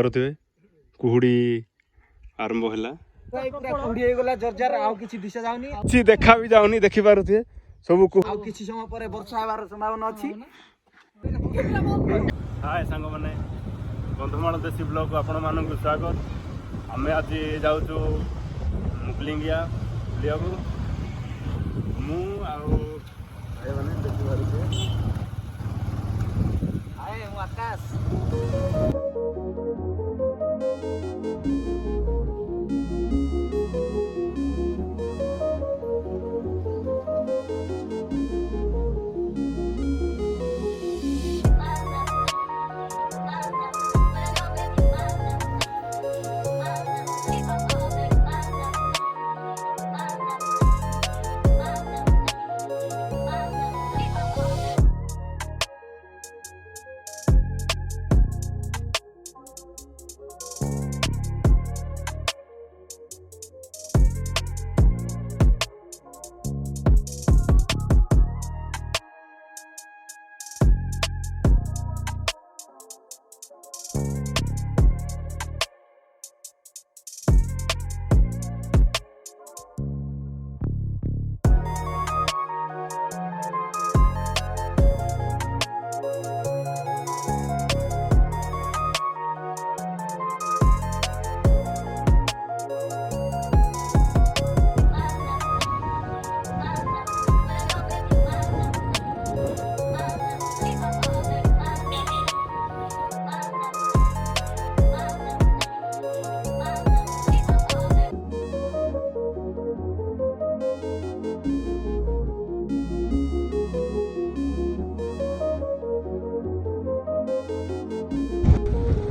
କରୁଥିବେ କୁହୁଡ଼ି ଆରମ୍ଭ ହେଲା କୁହୁଡ଼ି ହେଇଗଲା ଜର୍ଜାର ଆଉ କିଛି ଦିଶା ଯାଉନି କିଛି ଦେଖା ବି ଯାଉନି ଦେଖି ପାରୁଥିବେ ସବୁ ଆଉ କିଛି ସମୟ ପରେ ବର୍ଷା ହେବାର ସମ୍ଭାବନା ଅଛି। ହାଏ ସାଙ୍ଗମାନେ କନ୍ଧମାଳ ଦେଶୀ ବ୍ଲଗକୁ ଆପଣମାନଙ୍କୁ ସ୍ୱାଗତ। ଆମେ ଆଜି ଯାଉଛୁ ମୁକ୍ଲିଙ୍ଗିଆ ବୁଲିବାକୁ ମୁଁ ଆଉ ଭାଇମାନେ ଦେଖିପାରୁଥିବେ। ହାଏ ମୁଁ ଆକାଶ।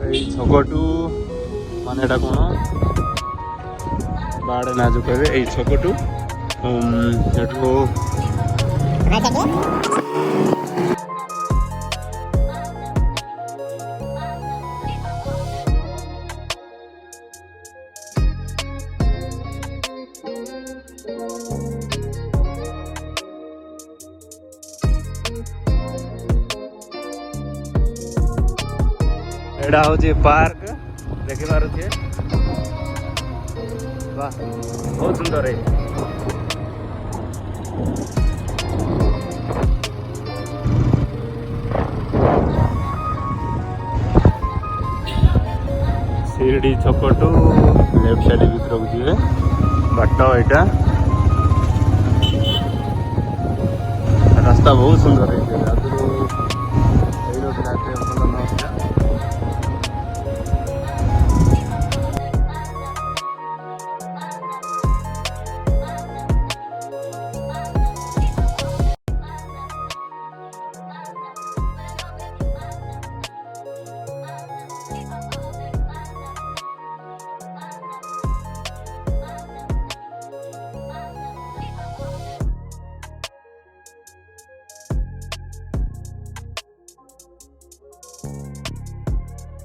এই ছকটু মানে এটা কোন বাড়ে না যে কবে এই ছকটু এটু एड़ा हूँ पार्क देखी पारे वाह बहुत सुंदर है। शिरडी छकटू लेफ्ट साइड भीतर को जी बाट यहाँ रास्ता बहुत सुंदर है।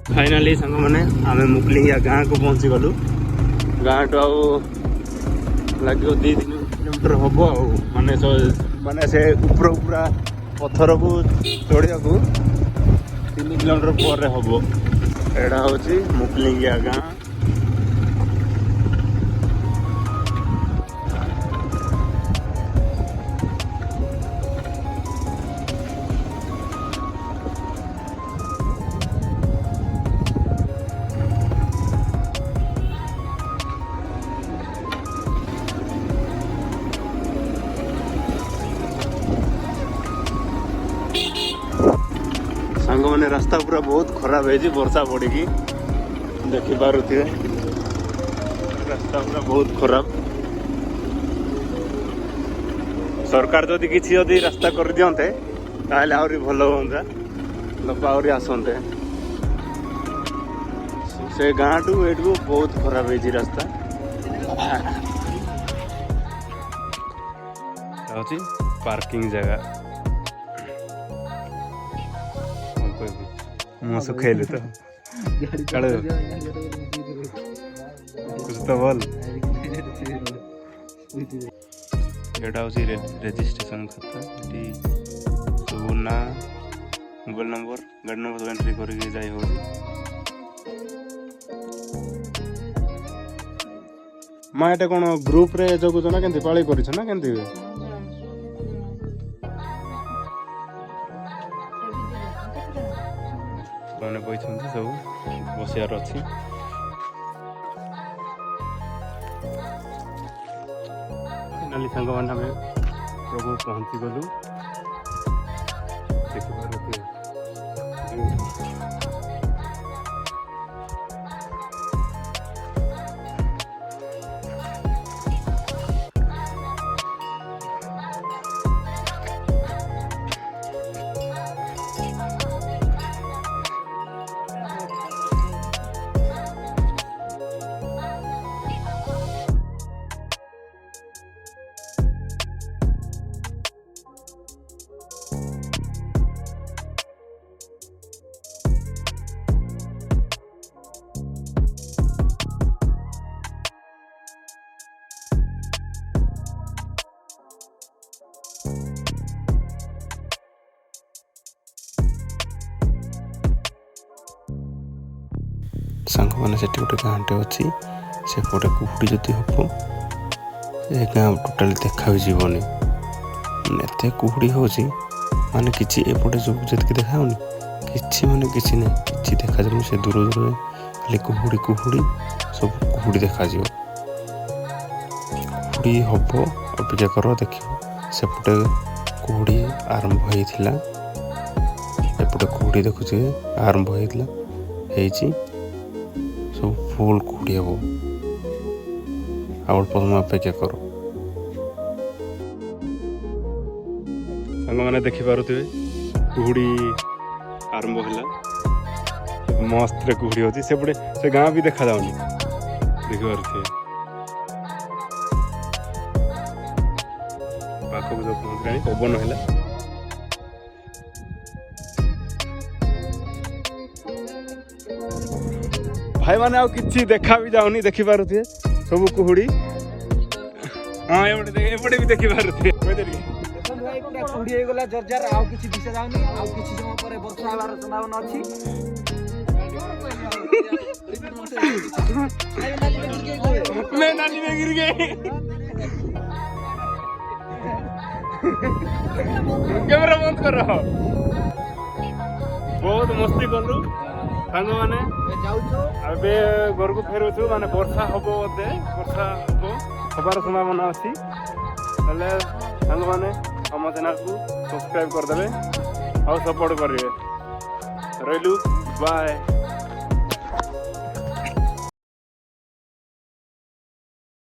फाइनाली सांग मैंने आम मुक्लिंगिया गाँ को पहुँची गलु। गाँ टू आउ लगे 2-3 किलोमीटर हम माने से ऊपर पूरा पत्थर को चढ़िया को 3 किलोमीटर पर हम। एटा हूँ मुक्लिंगिया गाँ। सांग मैंने रास्ता पूरा बहुत खराब है जी वर्षा पड़ी देखी पारे रास्ता पूरा बहुत खराब। सरकार जदि किसी जदि रास्ता कर दियंते ताहले आहुरी भल होंता लोक आहुरी आसंते। से गाँ टू एठू बहुत खराब है जी रास्ता। पार्किंग जगह मुँह सुखेलु तो कुछ तो बोल। एटा हूँ रेजिस्ट्रेशन खाता ये सब ना मोबाइल नंबर गाड़ी नंबर एंट्री करके जाई हो। ମା ଏଟା କ'ଣ ଗ୍ରୁପରେ ଜଗୁଛ ନା କେମିତି ପାଳି କରିଛ ନା କେମିତି? ମାନେ ବଇଛନ୍ତି ସବୁ ବସିବାର ଅଛି। ଫାଇନାଲି ସାଙ୍ଗମାନେ ଆମେ ସବୁ ପହଞ୍ଚିଗଲୁ। ଦେଖିପାରୁଥିବେ ସାଙ୍ଗମାନେ ସେଠି ଗୋଟେ ଗାଁଟେ ଅଛି। ସେପଟେ କୁହୁଡ଼ି ଯଦି ହବ ଏ ଗାଁ ଟୋଟାଲି ଦେଖା ବି ଯିବନି। ମାନେ ଏତେ କୁହୁଡ଼ି ହେଉଛି ମାନେ କିଛି ଏପଟେ ସବୁ ଯେତିକି ଦେଖାଯାଉନି କିଛି ମାନେ କିଛି ନାହିଁ, କିଛି ଦେଖାଯାଉନି। ସେ ଦୂର ଦୂରରେ ଖାଲି କୁହୁଡ଼ି କୁହୁଡ଼ି ସବୁ କୁହୁଡ଼ି ଦେଖାଯିବ। କୁହୁଡ଼ି ହବ ଅପେକ୍ଷା କର ଦେଖିବ। ସେପଟେ କୁହୁଡ଼ି ଆରମ୍ଭ ହେଇଥିଲା, ଏପଟେ କୁହୁଡ଼ି ଦେଖୁଥିବେ ଆରମ୍ଭ ହେଇଛି। ସବୁ ଫୁଲ୍ କୁହୁଡ଼ି ହବ, ଆଉ ଅଳ୍ପ ସମୟ ଅପେକ୍ଷା କର। ସାଙ୍ଗମାନେ ଦେଖିପାରୁଥିବେ କୁହୁଡ଼ି ଆରମ୍ଭ ହେଲା, ମସ୍ତରେ କୁହୁଡ଼ି ହେଉଛି। ସେପଟେ ସେ ଗାଁ ବି ଦେଖାଯାଉନି, ଦେଖିପାରୁଥିବେ। ପାଖକୁ ଯୋଉ ପହଞ୍ଚିଲାଣି ପବନ ହେଲା। ଭାଇମାନେ ଆଉ କିଛି ଦେଖା ବି ଯାଉନି, ଦେଖିପାରୁଥିବେ ସବୁ କୁହୁଡ଼ି। ହଁ ଏପଟେ ବି ଦେଖିପାରୁଥିବେ। ଦେଖନ୍ତୁ ଭାଇ ପୁରା କୁହୁଡ଼ି ହେଇଗଲା ଜର୍ଜାର, ଆଉ କିଛି ଦିଶା ଯାଉନି। ଆଉ କିଛି ସମୟ ପରେ ବର୍ଷା ହେବାର ସମ୍ଭାବନା ଅଛି। କ୍ୟାମେରା ବନ୍ଦ କର। ବହୁତ ମସ୍ତି କଲୁ ସାଙ୍ଗମାନେ। ଯାଉଛୁ ଏବେ ଘରକୁ ଫେରୁଛୁ। ମାନେ ବର୍ଷା ହବ ବୋଧେ, ହବାର ସମ୍ଭାବନା ଅଛି। ହେଲେ ସାଙ୍ଗମାନେ ଆମ ଚ୍ୟାନେଲକୁ ସବସ୍କ୍ରାଇବ୍ କରିଦେବେ ଆଉ ସପୋର୍ଟ କରିବେ। ରହିଲୁ, ବାଏ।